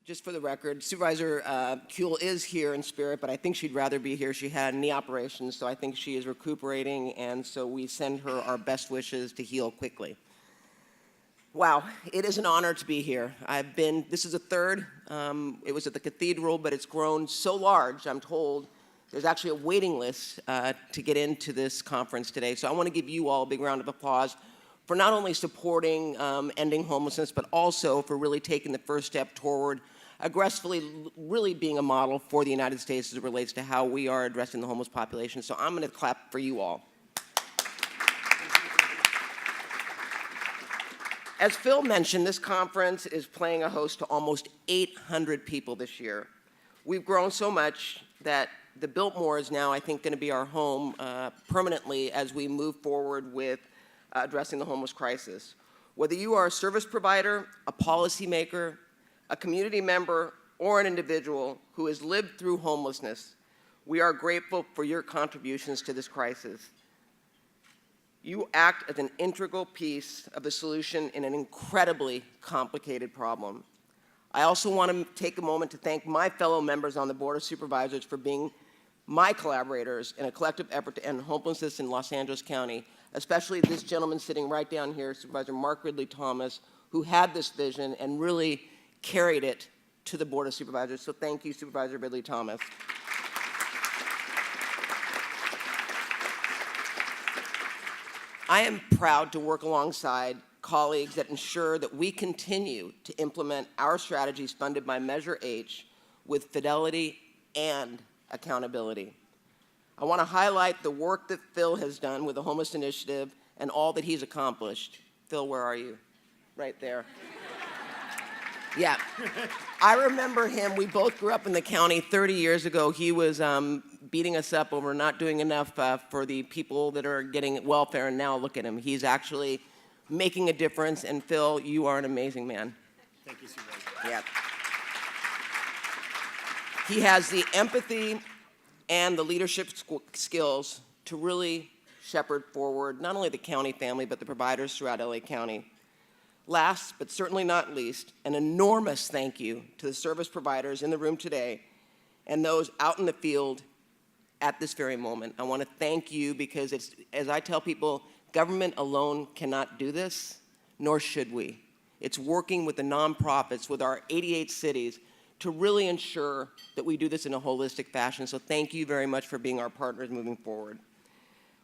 Just for the record, Supervisor Kuehl is here in spirit, but I think she'd rather be here. She had knee operations, so I think she is recuperating, and so we send her our best wishes to heal quickly. Wow, it is an honor to be here. This is a third. It was at the Cathedral, but it's grown so large, I'm told, there's actually a waiting list to get into this conference today. So I want to give you all a big round of applause for not only supporting ending homelessness, but also for really taking the first step toward aggressively really being a model for the United States as it relates to how we are addressing the homeless population. So I'm going to clap for you all. As Phil mentioned, this conference is playing a host to almost 800 people this year. We've grown so much that the Biltmore is now, I think, going to be our home permanently as we move forward with addressing the homeless crisis. Whether you are a service provider, a policymaker, a community member, or an individual who has lived through homelessness, we are grateful for your contributions to this crisis. You act as an integral piece of the solution in an incredibly complicated problem. I also want to take a moment to thank my fellow members on the Board of Supervisors for being my collaborators in a collective effort to end homelessness in Los Angeles County, especially this gentleman sitting right down here, Supervisor Mark Ridley Thomas, who had this vision and really carried it to the Board of Supervisors. So thank you, Supervisor Ridley Thomas. I am proud to work alongside colleagues that ensure that we continue to implement our strategies funded by Measure H with fidelity and accountability. I want to highlight the work that Phil has done with the Homeless Initiative and all that he's accomplished. Phil, where are you? Right there. Yeah. I remember him. We both grew up in the county 30 years ago. He was beating us up over not doing enough for the people that are getting welfare, and now look at him. He's actually making a difference, and Phil, you are an amazing man. Thank you, Supervisor. Yeah. He has the empathy and the leadership skills to really shepherd forward not only the county family, but the providers throughout LA County. Last, but certainly not least, an enormous thank you to the service providers in the room today and those out in the field at this very moment. I want to thank you because it's, as I tell people, government alone cannot do this, nor should we. It's working with the nonprofits, with our 88 cities, to really ensure that we do this in a holistic fashion. So thank you very much for being our partners moving forward.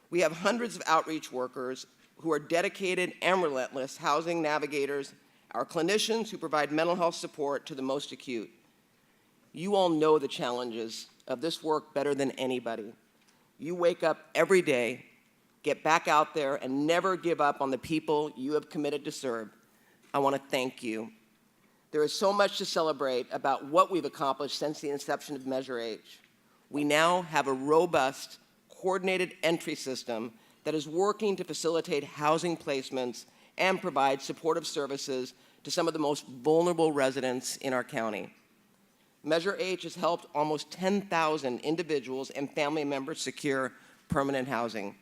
We have hundreds of outreach workers who are dedicated and relentless housing navigators, our clinicians who provide mental health support to the most acute. You all know the challenges of this work better than anybody. You wake up every day, get back out there, and never give up on the people you have committed to serve. I want to thank you. There is so much to celebrate about what we've accomplished since the inception of Measure H. We now have a robust, coordinated entry system that is working to facilitate housing placements and provide supportive services to some of the most vulnerable residents in our county. Measure H has helped almost 10,000 individuals and family members secure permanent housing.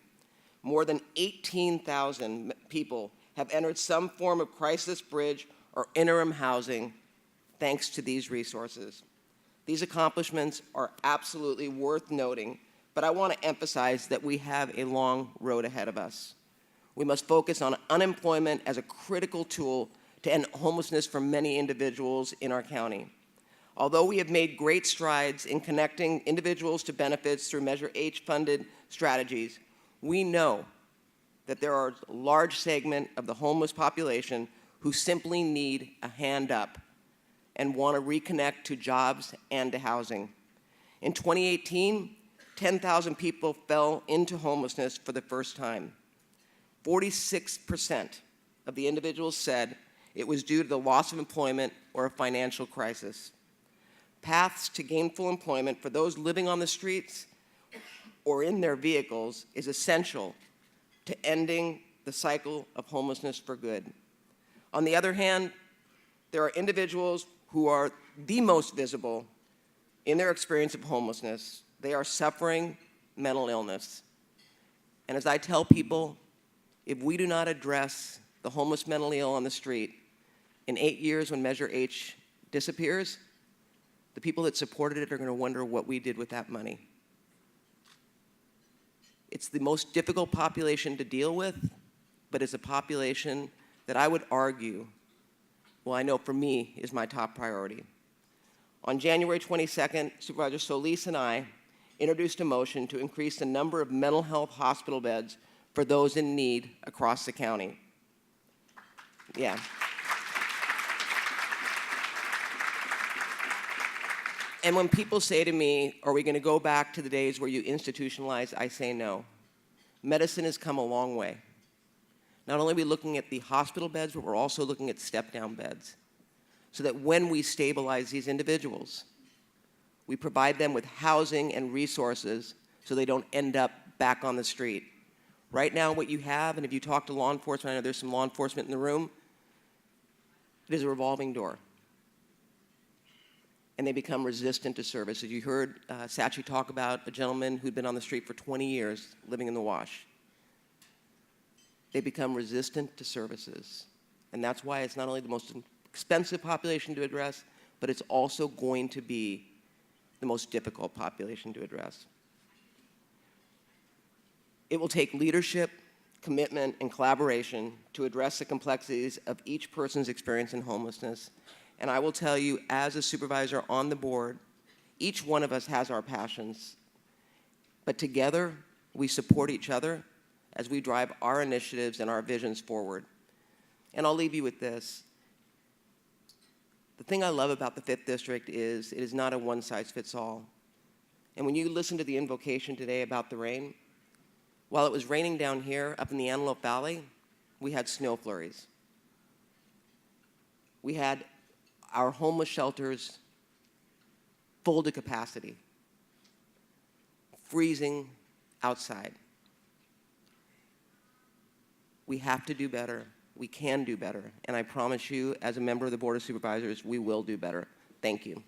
More than 18,000 people have entered some form of crisis bridge or interim housing thanks to these resources. These accomplishments are absolutely worth noting, but I want to emphasize that we have a long road ahead of us. We must focus on unemployment as a critical tool to end homelessness for many individuals in our county. Although we have made great strides in connecting individuals to benefits through Measure H-funded strategies, we know that there are a large segment of the homeless population who simply need a hand up and want to reconnect to jobs and to housing. In 2018, 10,000 people fell into homelessness for the first time. 46% of the individuals said it was due to the loss of employment or a financial crisis. Paths to gainful employment for those living on the streets or in their vehicles is essential to ending the cycle of homelessness for good. On the other hand, there are individuals who are the most visible in their experience of homelessness. They are suffering mental illness. And as I tell people, if we do not address the homeless mentally ill on the street, in 8 years when Measure H disappears, the people that supported it are going to wonder what we did with that money. It's the most difficult population to deal with, but it's a population that I would argue, well, I know for me, is my top priority. On January 22nd, Supervisor Solis and I introduced a motion to increase the number of mental health hospital beds for those in need across the county. Yeah. And when people say to me, are we going to go back to the days where you institutionalized, I say no. Medicine has come a long way. Not only are we looking at the hospital beds, but we're also looking at step-down beds, so that when we stabilize these individuals, we provide them with housing and resources so they don't end up back on the street. Right now, what you have, and if you talk to law enforcement, I know there's some law enforcement in the room, it is a revolving door. And they become resistant to service. As you heard Sachi talk about a gentleman who'd been on the street for 20 years living in the wash. They become resistant to services. And that's why it's not only the most expensive population to address, but it's also going to be the most difficult population to address. It will take leadership, commitment, and collaboration to address the complexities of each person's experience in homelessness. And I will tell you, as a supervisor on the board, each one of us has our passions, but together we support each other as we drive our initiatives and our visions forward. And I'll leave you with this. The thing I love about the 5th District is it is not a one-size-fits-all. And when you listen to the invocation today about the rain, while it was raining down here up in the Antelope Valley, we had snow flurries. We had our homeless shelters full to capacity, freezing outside. We have to do better. We can do better. And I promise you, as a member of the Board of Supervisors, we will do better. Thank you.